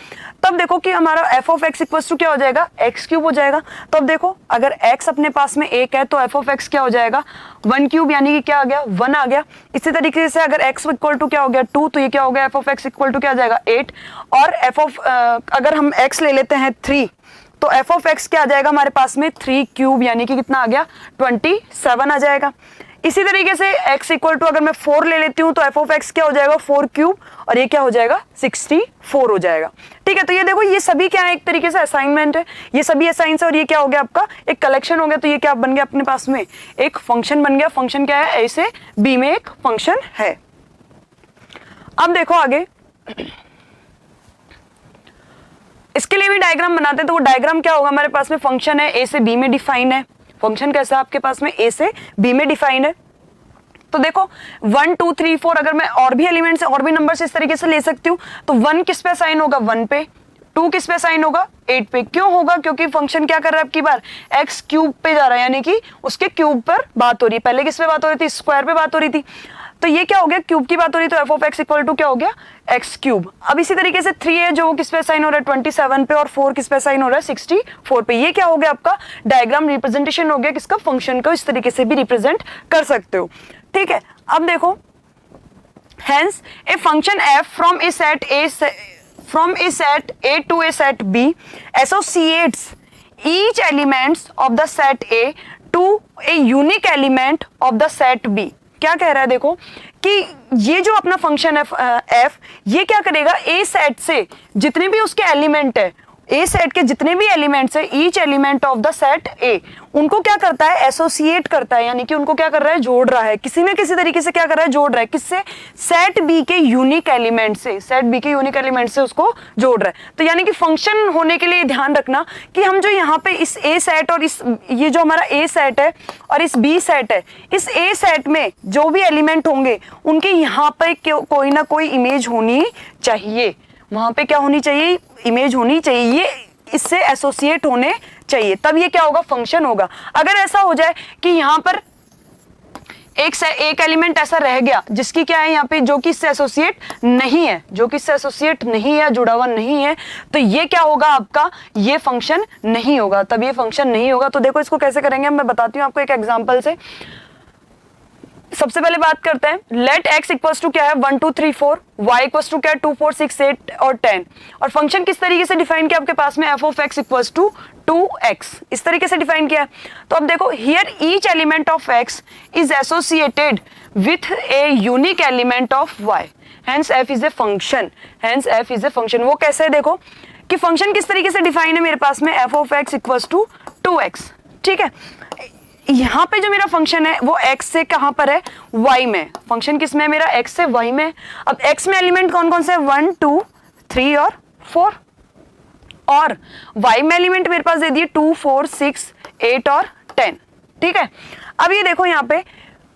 तब देखो कि हमारा f of x equals to क्या हो जाएगा, एक्स क्यूब हो जाएगा। तो अब देखो अगर एक्स अपने पास में 1 है तो एफ ऑफ एक्स क्या हो जाएगा, 1 क्यूब, यानी कि क्या आ गया, 1 आ गया। इसी तरीके से अगर एक्स इक्वल टू क्या हो गया, 2, तो ये क्या हो गया, f of x equal to क्या आ जाएगा, 8। और एफ ऑफ अगर हम एक्स ले लेते हैं 3, तो एफ ऑफ एक्स क्या आ जाएगा हमारे पास में, 3 क्यूब, यानी कि कितना आ गया, 27 आ जाएगा। इसी तरीके से x इक्वल टू अगर मैं 4 ले लेती हूं तो एफ ऑफ एक्स क्या हो जाएगा, 4 क्यूब, और ये क्या हो जाएगा, 64 हो जाएगा, ठीक है। तो ये देखो ये सभी क्या है, एक तरीके से असाइनमेंट है, ये सभी असाइंस है, और ये क्या हो गया आपका एक कलेक्शन हो गया। तो ये क्या बन गया अपने पास में, एक फंक्शन बन गया। फंक्शन क्या है, ए से बी में एक फंक्शन है। अब देखो आगे इसके लिए भी डायग्राम बनाते हैं, तो वो डायग्राम क्या होगा, हमारे पास में फंक्शन है ए से बी में डिफाइन है। फंक्शन कैसा है आपके पास में, ए से बी में डिफाइन है। तो देखो 1 2 3 4 अगर मैं और भी एलिमेंट्स और भी नंबर्स इस तरीके से ले सकती हूँ, तो 1 किस पे असाइन होगा, 1 पे। 2 किस पे असाइन होगा, 8 पे। क्यों होगा, क्योंकि फंक्शन क्या कर रहा है आपकी बार, एक्स क्यूब पे जा रहा है, यानी कि उसके क्यूब पर बात हो रही है। पहले किस पे बात हो रही थी, स्क्वायर पे बात हो रही थी। तो ये क्या हो गया, क्यूब की बात हो रही, तो f of x equal to क्या हो गया, एक्स क्यूब। अब इसी तरीके से 3 है जो वो किस पे असाइन हो रहा है, 27 पे, और 4 किस पे असाइन हो रहा है, 64 पे। ये क्या हो गया आपका डायग्राम रिप्रेजेंटेशन हो गया किसका, फंक्शन को। इस तरीके से भी रिप्रेजेंट कर सकते हो, ठीक है। अब देखो hence a function f from a set A to a set b associates each elements of the set A to a unique element of the set b. क्या कह रहा है, देखो कि ये जो अपना फंक्शन है एफ, ये क्या करेगा, ए सेट से जितने भी उसके एलिमेंट है ए सेट के जितने भी एलिमेंट्स है, each element of the set ए, उनको क्या करता है, एसोसिएट करता है, यानी कि उनको क्या कर रहा है, जोड़ रहा है, किसी न किसी तरीके से क्या कर रहा है, जोड़ रहा है, किससे, सेट बी के यूनिक एलिमेंट से, सेट बी के यूनिक एलिमेंट से उसको जोड़ रहा है। तो यानी कि फंक्शन होने के लिए ध्यान रखना कि हम जो यहाँ पे इस ए सेट और इस, ये जो हमारा ए सेट है और इस बी सेट है, इस ए सेट में जो भी एलिमेंट होंगे उनके यहाँ पे कोई ना कोई इमेज होनी चाहिए, वहां पे क्या होनी चाहिए, इमेज होनी चाहिए, ये इससे एसोसिएट होने चाहिए, तब ये क्या होगा, फंक्शन होगा। अगर ऐसा हो जाए कि यहाँ पर एक एलिमेंट ऐसा रह गया जिसकी क्या है यहाँ पे, जो कि इससे एसोसिएट नहीं है, जो कि इससे एसोसिएट नहीं है, जुड़ा हुआ नहीं है, तो ये क्या होगा आपका, ये फंक्शन नहीं होगा, तब ये फंक्शन नहीं होगा। तो देखो इसको कैसे करेंगे, मैं बताती हूँ आपको एक एग्जांपल से। सबसे पहले बात करते हैं, लेट x इक्वल्स टू क्या है 1 2 3 4, y इक्वल्स टू क्या है 2 4 6 8 और 10, और फंक्शन किस तरीके से डिफाइन किया आपके पास में, f of x equals to 2x, इस तरीके से डिफाइन किया है। तो अब देखो, hear each element of x is associated with A unique element of y, hence f is a function, hence f is a function. वो कैसे है, देखो कि फंक्शन किस तरीके से डिफाइन है मेरे पास में, f of x equals to 2x, ठीक है। यहाँ पे जो मेरा फंक्शन है वो x से कहां पर है, y में, फंक्शन किस में है मेरा, x से y में। अब x में एलिमेंट कौन कौन से है, 1 2 3 और 4, और y में एलिमेंट मेरे पास दे दिए 2 4 6 8 और 10, ठीक है। अब ये देखो यहाँ पे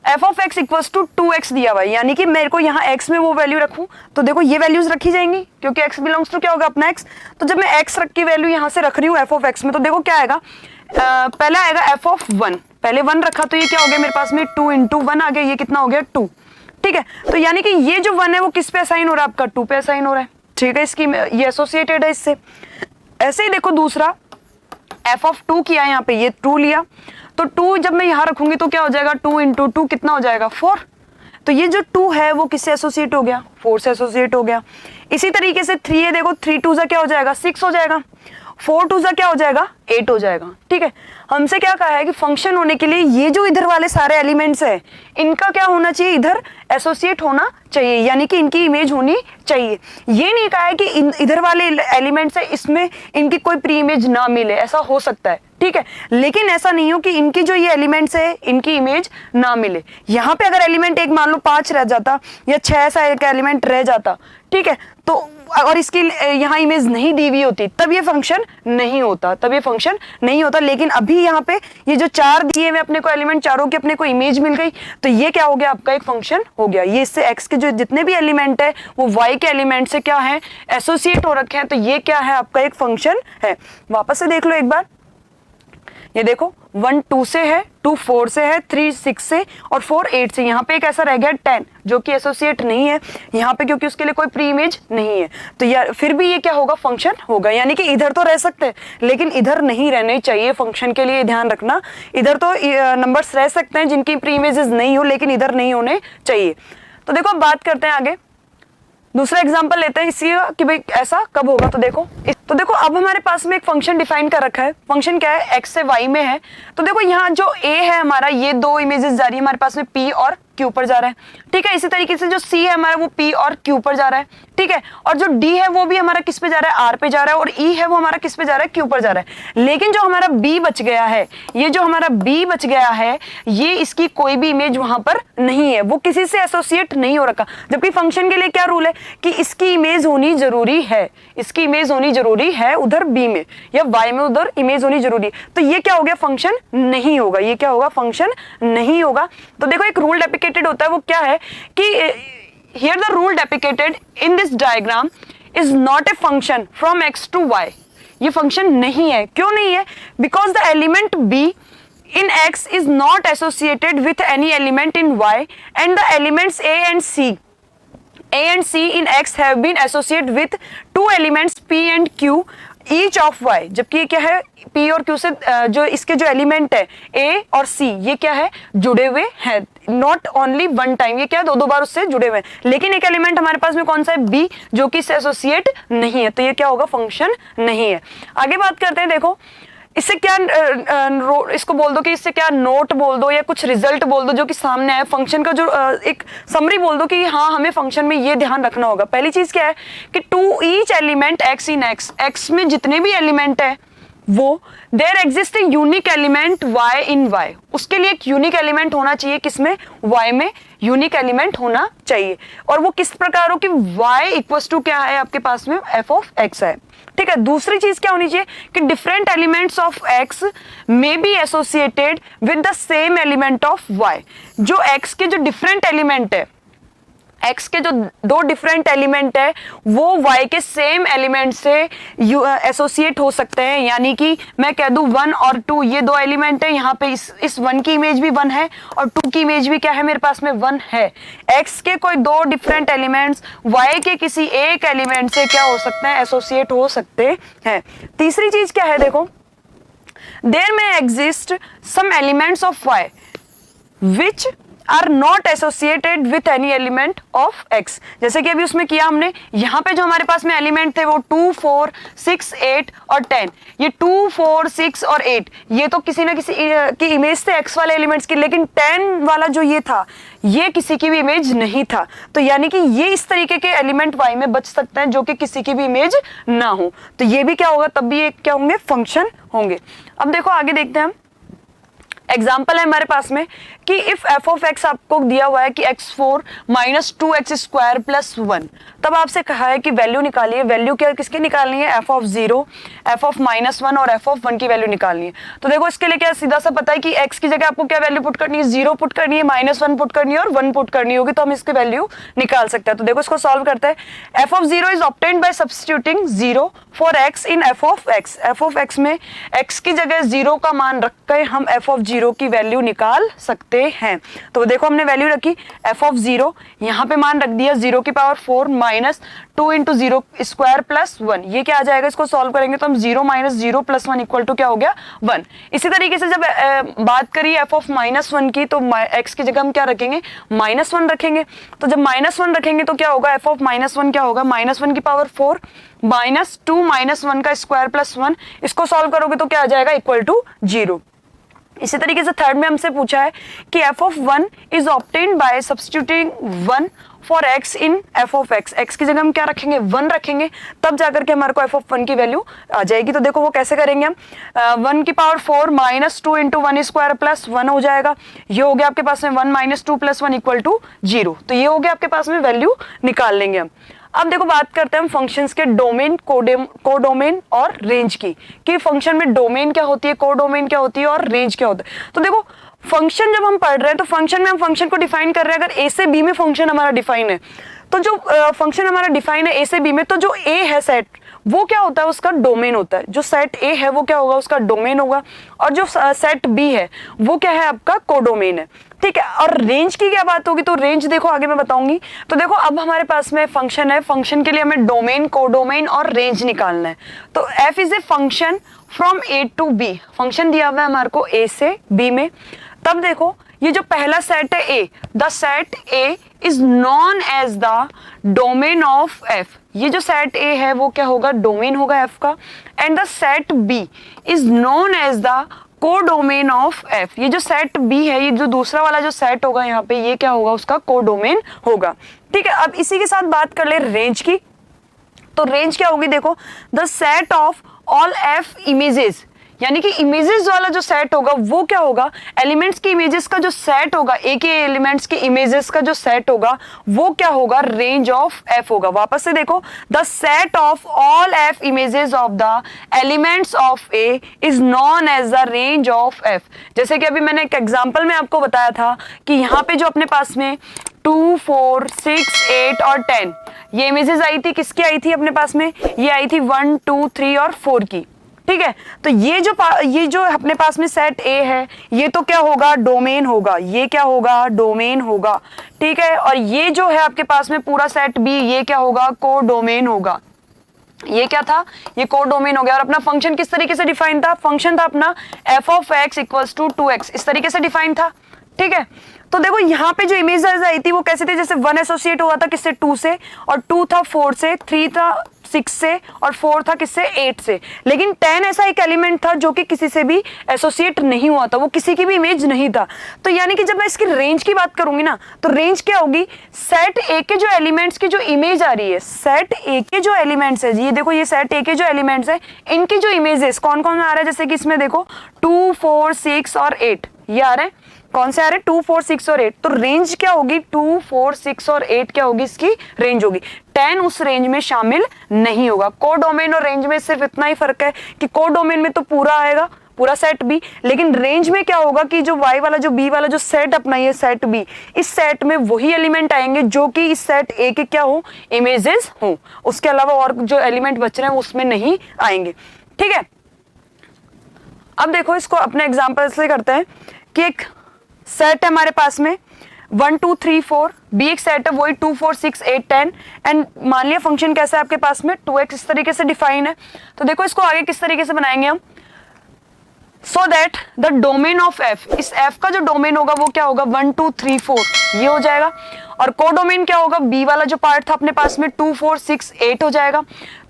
f of x equals to 2x दिया हुआ है, यानी कि मेरे को यहाँ x में वो वैल्यू रखूं तो देखो ये वैल्यूज रखी जाएंगी, क्योंकि x बिलोंग्स टू क्या होगा, अपना x। तो जब मैं x रख की वैल्यू यहाँ से रख रही हूँ f ऑफ x में, तो देखो क्या आएगा, पहला आएगा f ऑफ 1, पहले 1 रखा तो ये क्या हो गया मेरे पास में 2 इंटू 1 आ गया, ये कितना हो गया 2, ठीक है। तो यानी कि ये जो 1 है वो किस पे असाइन हो रहा है आपका, 2 पे असाइन हो रहा है, ठीक है, इसकी ये एसोसिएटेड है इससे। ऐसे ही देखो दूसरा f ऑफ 2 किया यहाँ पे, ये 2 लिया, तो 2 जब मैं यहाँ रखूंगी तो क्या हो जाएगा, 2 इंटू 2 कितना हो जाएगा 4, तो ये जो 2 है वो किससे एसोसिएट हो गया, 4 से एसोसिएट हो गया। इसी तरीके से 3 है, देखो 3 2 क्या हो जाएगा 6 हो जाएगा, 4 2 क्या हो जाएगा 8 हो जाएगा, ठीक है। हमसे क्या कहा है कि फंक्शन होने के लिए ये जो इधर वाले सारे एलिमेंट्स है इनका क्या होना चाहिए, इधर एसोसिएट होना चाहिए, यानी कि इनकी इमेज होनी चाहिए। ये नहीं कहा है कि इधर वाले एलिमेंट्स है इसमें इनकी कोई प्री इमेज ना मिले, ऐसा हो सकता है, ठीक है, लेकिन ऐसा नहीं हो कि इनकी जो ये एलिमेंट्स है इनकी इमेज ना मिले। यहाँ पे अगर एलिमेंट एक मान लो 5 रह जाता या 6 ऐसा एक एलिमेंट रह जाता, ठीक है, तो और इसकी यहाँ इमेज नहीं दी हुई होती तब ये फंक्शन नहीं होता, तब ये फंक्शन नहीं होता। लेकिन अभी यहाँ पे ये जो 4 दिए हुए अपने को एलिमेंट, चारों की अपने को इमेज मिल गई, तो ये क्या हो गया आपका एक फंक्शन हो गया। ये इससे x के जो जितने भी एलिमेंट है वो y के एलिमेंट से क्या है, एसोसिएट हो रखे हैं, तो ये क्या है आपका एक फंक्शन है। वापस से देख लो एक बार, ये देखो 1 2 से है, 2 4 से है, 3 6 से और 4 8 से। यहाँ पे एक ऐसा रह गया 10 जो कि एसोसिएट नहीं है यहाँ पे, क्योंकि उसके लिए कोई प्री इमेज नहीं है, तो यार फिर भी ये क्या होगा, फंक्शन होगा। यानी कि इधर तो रह सकते हैं लेकिन इधर नहीं रहने चाहिए, फंक्शन के लिए ध्यान रखना। इधर तो नंबर्स रह सकते हैं जिनकी प्री इमेजेस नहीं हो, लेकिन इधर नहीं होने चाहिए। तो देखो अब बात करते हैं आगे, दूसरा एग्जांपल लेते हैं इसी का कि भाई ऐसा कब होगा। तो देखो अब हमारे पास में एक फंक्शन डिफाइन कर रखा है, फंक्शन क्या है, x से y में है। तो देखो यहाँ जो a है हमारा, ये 2 इमेजेस जा रही है हमारे पास में, p और q पर जा रहा है, ठीक है। इसी तरीके से जो c है हमारा वो p और q पर जा रहा है, ठीक है। और जो d है वो भी हमारा किस पे जा रहा है, r पे जा रहा है, और e है वो हमारा किस पे जा रहा है, q पर जा रहा है। लेकिन जो हमारा b बच गया है, ये जो हमारा b बच गया है, ये इसकी कोई भी इमेज वहां पर नहीं है, वो किसी से एसोसिएट नहीं हो रखा। जबकि फंक्शन के लिए क्या रूल है कि इसकी इमेज होनी जरूरी है, इसकी इमेज होनी जरूरी है उधर b में या y में, उधर इमेज होनी जरूरी है। तो ये क्या हो गया, फंक्शन नहीं होगा, ये क्या होगा, फंक्शन नहीं होगा। तो देखो एक रूल डेपिकेटेड होता है, वो क्या है कि here the rule depicated in this diagram is not a function from x to y। ये फंक्शन नहीं है, क्यों नहीं है, because the element b in x is not associated with any element in y and the elements a and c in x have been associated with 2 elements p and q each of y। जबकि ये क्या है, p और q से जो इसके जो element है a और c, ये क्या है, जुड़े हुए हैं, नॉट ओनली वन टाइम, ये क्या है, 2 बार उससे जुड़े हुए हैं। लेकिन एक एलिमेंट हमारे पास में कौन सा है, b, जो कि इससे एसोसिएट नहीं है, तो ये क्या होगा, फंक्शन नहीं है। आगे बात करते हैं, देखो इससे क्या इसको बोल दो कि इससे क्या नोट बोल दो या कुछ रिजल्ट बोल दो जो कि सामने है फंक्शन का, जो एक समरी बोल दो कि हाँ हमें फंक्शन में ये ध्यान रखना होगा। पहली चीज क्या है कि to each element x in x, x में जितने भी एलिमेंट है वो there exist a unique element y in y, उसके लिए एक यूनिक एलिमेंट होना चाहिए, किसमें, वाई में यूनिक एलिमेंट होना चाहिए। और वो किस प्रकार हो कि y इक्वल्स टू क्या है आपके पास में f ऑफ x है, ठीक है। दूसरी चीज क्या होनी चाहिए कि different elements of x may be associated with the same element of y, जो x के जो डिफरेंट एलिमेंट है, x के जो दो डिफरेंट एलिमेंट है वो y के सेम एलिमेंट से एसोसिएट हो सकते हैं। यानी कि मैं कह दूं 1 और 2 ये दो एलिमेंट है, यहाँ पे इस 1 की इमेज भी 1 है और 2 की इमेज भी क्या है मेरे पास में 1 है। x के कोई दो डिफरेंट एलिमेंट्स y के किसी एक एलिमेंट से क्या हो सकते हैं, एसोसिएट हो सकते हैं। तीसरी चीज क्या है देखो, देयर में exist some elements of y which are not associated with any element of x। जैसे कि अभी उसमें किया हमने, यहाँ पे जो हमारे पास में एलिमेंट थे वो 2, 4, 6, 8 और 10, ये 2, 4, 6 और 8 ये तो किसी ना किसी की इमेज थे x वाले एलिमेंट्स की, लेकिन 10 वाला जो ये था ये किसी की भी इमेज नहीं था। तो यानी कि ये इस तरीके के एलिमेंट y में बच सकते हैं जो कि किसी की भी इमेज ना हो, तो ये भी क्या होगा, तब भी ये क्या होंगे, फंक्शन होंगे। अब देखो आगे देखते हैं हम, एग्जाम्पल है हमारे पास में कि इफ f ऑफ x आपको दिया हुआ है कि x4 minus 2x square plus 1, तब आपसे कहा है कि वैल्यू निकालिए। वैल्यू क्या किसकी निकालनी है, f ऑफ 0, f ऑफ -1 और f ऑफ 1 की वैल्यू निकालनी है। तो देखो इसके लिए क्या सीधा सा पता है कि x की जगह आपको क्या वैल्यू पुट करनी है, 0 पुट करनी है, -1 पुट करनी है और 1 पुट करनी होगी, तो हम इसकी वैल्यू निकाल सकते हैं। तो देखो इसको सॉल्व करते हैं। f of 0 is obtained by substituting 0 for x in f of x। f of x में x की जगह 0 का मान रख कर हम f ऑफ 0 की वैल्यू निकाल सकते हैं। तो देखो हमने वैल्यू रखी f ऑफ 0, यहाँ पे मान रख दिया 0 की power 4 minus 2 into 0 square plus 1, ये क्या आ जाएगा, इसको सॉल्व करेंगे तो हम 0 माइनस 0 प्लस 1 इक्वल टू क्या हो गया, 1। इसी तरीके से जब बात करी f ऑफ -1 की, तो x की जगह हम क्या रखेंगे, -1 रखेंगे। तो जब -1 रखेंगे तो क्या होगा, f ऑफ -1 क्या होगा, -1 की पावर 4 माइनस 2 माइनस 1 का स्क्वायर प्लस 1, इसको सॉल्व करोगे तो क्या आ जाएगा, इक्वल टू 0। इसी तरीके से थर्ड में हमसे पूछा है कि f of 1 is obtained by substituting 1 for x in f of x। x की जगह हम क्या रखेंगे, 1 रखेंगे, तब जाकर के हमारे को f ऑफ 1 की वैल्यू आ जाएगी। तो देखो वो कैसे करेंगे हम, 1 की power 4 minus 2 into 1 square plus 1 हो जाएगा, ये हो गया आपके पास में 1 माइनस 2 प्लस 1 इक्वल टू 0। तो ये हो गया आपके पास में, वैल्यू निकाल लेंगे हम। अब देखो बात करते हैं हम फंक्शंस के डोमेन, कोडोमेन और रेंज की, कि फंक्शन में डोमेन क्या होती है, कोडोमेन क्या होती है और रेंज क्या होता है। तो देखो फंक्शन जब हम पढ़ रहे हैं तो फंक्शन में हम फंक्शन को डिफाइन कर रहे हैं, अगर ए से बी में फंक्शन हमारा डिफाइन है, तो जो फंक्शन हमारा डिफाइन है ए से बी में, तो जो ए है सेट वो क्या होता है, उसका डोमेन होता है। जो सेट ए है वो क्या होगा, उसका डोमेन होगा, और जो सेट बी है वो क्या है, आपका कोडोमेन है, ठीक है। और रेंज की क्या बात होगी, तो रेंज देखो आगे मैं बताऊंगी। तो देखो अब हमारे पास में फंक्शन है, फंक्शन के लिए हमें डोमेन, कोडोमेन और रेंज निकालना है। तो f is a function from a to b, function दिया हुआ है हमारे को a से b में। तब देखो ये जो पहला सेट है a, the set a is known as the domain of f। ये जो सेट a है वो क्या होगा, डोमेन होगा f का। And the set b is known as the codomain of f। ये जो सेट b है, ये जो दूसरा वाला जो सेट होगा यहाँ पे, ये क्या होगा, उसका कोडोमेन होगा, ठीक है। अब इसी के साथ बात कर ले रेंज की। तो रेंज क्या होगी, देखो the set of all f images, यानी कि इमेजेस वाला जो सेट होगा वो क्या होगा, एलिमेंट्स की इमेजेस का जो सेट होगा, एक के एलिमेंट्स की इमेजेस का जो सेट होगा वो क्या होगा, रेंज ऑफ f होगा। वापस से देखो, the set of all f images of the elements of a is known as the range of f। जैसे कि अभी मैंने एक एग्जांपल में आपको बताया था कि यहाँ पे जो अपने पास में 2, 4, 6, 8 और 10 ये इमेजेस आई थी, किसकी आई थी अपने पास में, ये आई थी 1, 2, 3 और 4 की, ठीक है। तो ये जो अपने पास में सेट ए है, ये तो क्या होगा, डोमेन होगा, ये क्या होगा, डोमेन होगा, ठीक है। और ये जो है आपके पास में पूरा सेट बी, ये क्या होगा, कोडोमेन होगा। ये क्या था, ये कोडोमेन हो गया। और अपना फंक्शन किस तरीके से डिफाइन था, फंक्शन था अपना f of x equals to 2x, इस तरीके से डिफाइन था, ठीक है। तो देखो यहाँ पे जो इमेज आई थी वो कैसे थे, जैसे 1 एसोसिएट हुआ था किससे, 2 से, और 2 था 4 से, 3 था 6 से और 4 था किससे 8 से। लेकिन 10 ऐसा एक एलिमेंट था जो कि किसी से भी एसोसिएट नहीं हुआ था, वो किसी की भी इमेज नहीं था। तो यानी कि जब मैं इसकी रेंज की बात करूंगी ना, तो रेंज क्या होगी, सेट ए के जो एलिमेंट्स की जो इमेज आ रही है, सेट ए के जो एलिमेंट्स है, ये देखो ये सेट ए के जो एलिमेंट्स है इनकी जो इमेजेस कौन कौन आ रहा है, जैसे कि इसमें देखो 2 4 6 और 8 ये आ रहे हैं। कौन से आ रहे हैं, 2 4 6 और 8। तो रेंज क्या होगी, 2 4 6 और 8 क्या होगी, इसकी रेंज होगी। 10 उस रेंज में शामिल नहीं होगा। कोडोमेन और रेंज में सिर्फ इतना ही फर्क है कि कोडोमेन में तो पूरा आएगा, पूरा सेट बी, लेकिन रेंज में क्या होगा कि जो y वाला जो b वाला जो सेट अपना ये सेट b, इस सेट में वही एलिमेंट आएंगे जो कि इस सेट a के क्या हो, इमेजेस हो। उसके अलावा और जो एलिमेंट बच रहे हैं उसमें नहीं आएंगे। ठीक है, अब देखो इसको अपने एग्जांपल से करते हैं कि एक सेट है हमारे पास में 1 2 3 4, बी एक सेट है वही 2 4 6 8 10, एंड मान लिया फंक्शन कैसा है आपके पास में 2x इस तरीके से डिफाइन है। तो देखो इसको आगे किस तरीके से बनाएंगे हम, so that the domain of f, इस f का जो डोमेन होगा वो क्या होगा 1 2 3 4 ये हो जाएगा, और कोडोमेन क्या होगा, b वाला जो पार्ट था अपने पास में 2 4 6 8 हो जाएगा।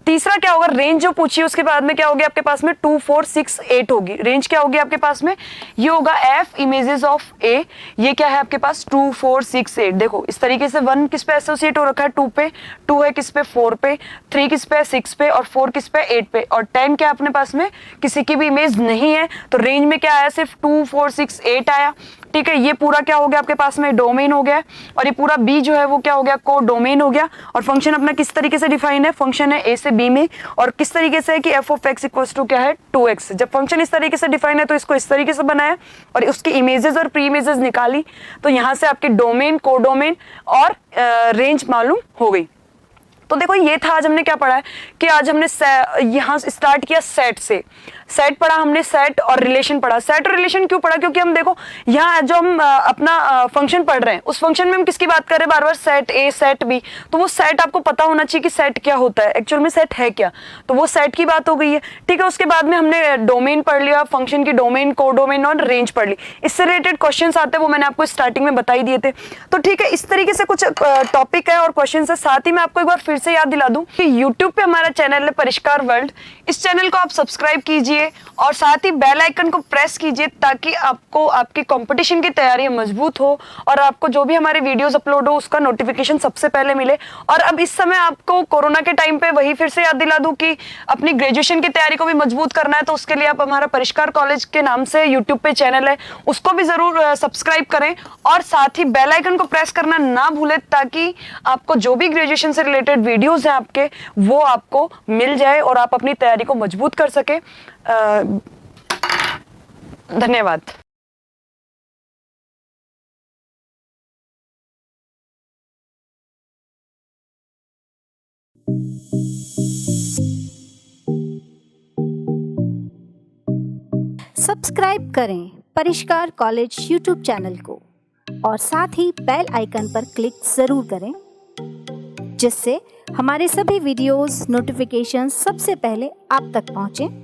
तीसरा क्या होगा, रेंज जो पूछी है उसके बाद में क्या होगी आपके पास में 2 4 6 8 होगी। रेंज क्या होगी आपके पास में, ये होगा f इमेजेस ऑफ a, ये क्या है आपके पास 2 4 6 8। देखो इस तरीके से 1 किस पे एसोसिएट हो रखा है 2 पे, 2 है किस पे 4 पे, 3 किस पे 6 पे, और 4 किस पे 8 पे, और 10 क्या अपने पास में किसी की भी इमेज नहीं है। तो रेंज में क्या आया, सिर्फ 2 4 6 8 आया। ठीक है, ये पूरा क्या हो गया आपके पास में डोमेन हो गया है, और ये पूरा बी जो है वो क्या हो गया, को डोमेन हो गया। और फंक्शन अपना किस तरीके से डिफाइन है, फंक्शन है ए से बी में, और किस तरीके से है कि f of x equals to क्या है 2x। जब फंक्शन इस तरीके से डिफाइन है तो इसको इस तरीके से बनाया और उसकी इमेजेस और प्री इमेजेस निकाली, तो यहाँ से आपके डोमेन, को डोमेन और रेंज मालूम हो गई। तो देखो ये था आज हमने क्या पढ़ा है कि आज हमने यहाँ स्टार्ट किया सेट से, सेट पढ़ा हमने, सेट और रिलेशन पढ़ा। सेट और रिलेशन क्यों पढ़ा, क्योंकि हम देखो यहाँ जो हम अपना फंक्शन पढ़ रहे हैं उस फंक्शन में हम किसकी बात कर रहे हैं बार बार, सेट ए सेट बी। तो वो सेट आपको पता होना चाहिए कि सेट क्या होता है, एक्चुअल में सेट है क्या, तो वो सेट की बात हो गई है। ठीक है, उसके बाद में हमने डोमेन पढ़ लिया, फंक्शन की डोमेन, को डोमेन और रेंज पढ़ ली। इससे रिलेटेड क्वेश्चन आते हैं वो मैंने आपको स्टार्टिंग में बता ही दिए थे। तो ठीक है, इस तरीके से कुछ टॉपिक है और क्वेश्चन है। साथ ही मैं आपको एक बार फिर से याद दिला दूं कि यूट्यूब पे हमारा चैनल है परिष्कार वर्ल्ड, इस चैनल को आप सब्सक्राइब कीजिए और साथ ही बेल आइकन को प्रेस कीजिए ताकि आपको आपकी कंपटीशन की तैयारी मजबूत हो और आपको जो भी हमारे वीडियोस अपलोड हो उसका नोटिफिकेशन सबसे पहले मिले। और अब इस समय आपको कोरोना के टाइम पे वही फिर से याद दिला दूं कि अपनी ग्रेजुएशन की तैयारी को भी मजबूत करना है, तो उसके लिए आप हमारा परिष्कार कॉलेज के नाम से यूट्यूब पे चैनल है उसको भी जरूर सब्सक्राइब करें और साथ ही बेल आइकन को प्रेस करना ना भूलें ताकि आपको जो भी ग्रेजुएशन से रिलेटेड वीडियोस हैं आपके वो आपको मिल जाए और आप अपनी तैयारी को मजबूत कर सके। धन्यवाद। सब्सक्राइब करें परिष्कार कॉलेज यूट्यूब चैनल को और साथ ही बेल आइकन पर क्लिक जरूर करें जिससे हमारे सभी वीडियोस नोटिफिकेशन सबसे पहले आप तक पहुंचे।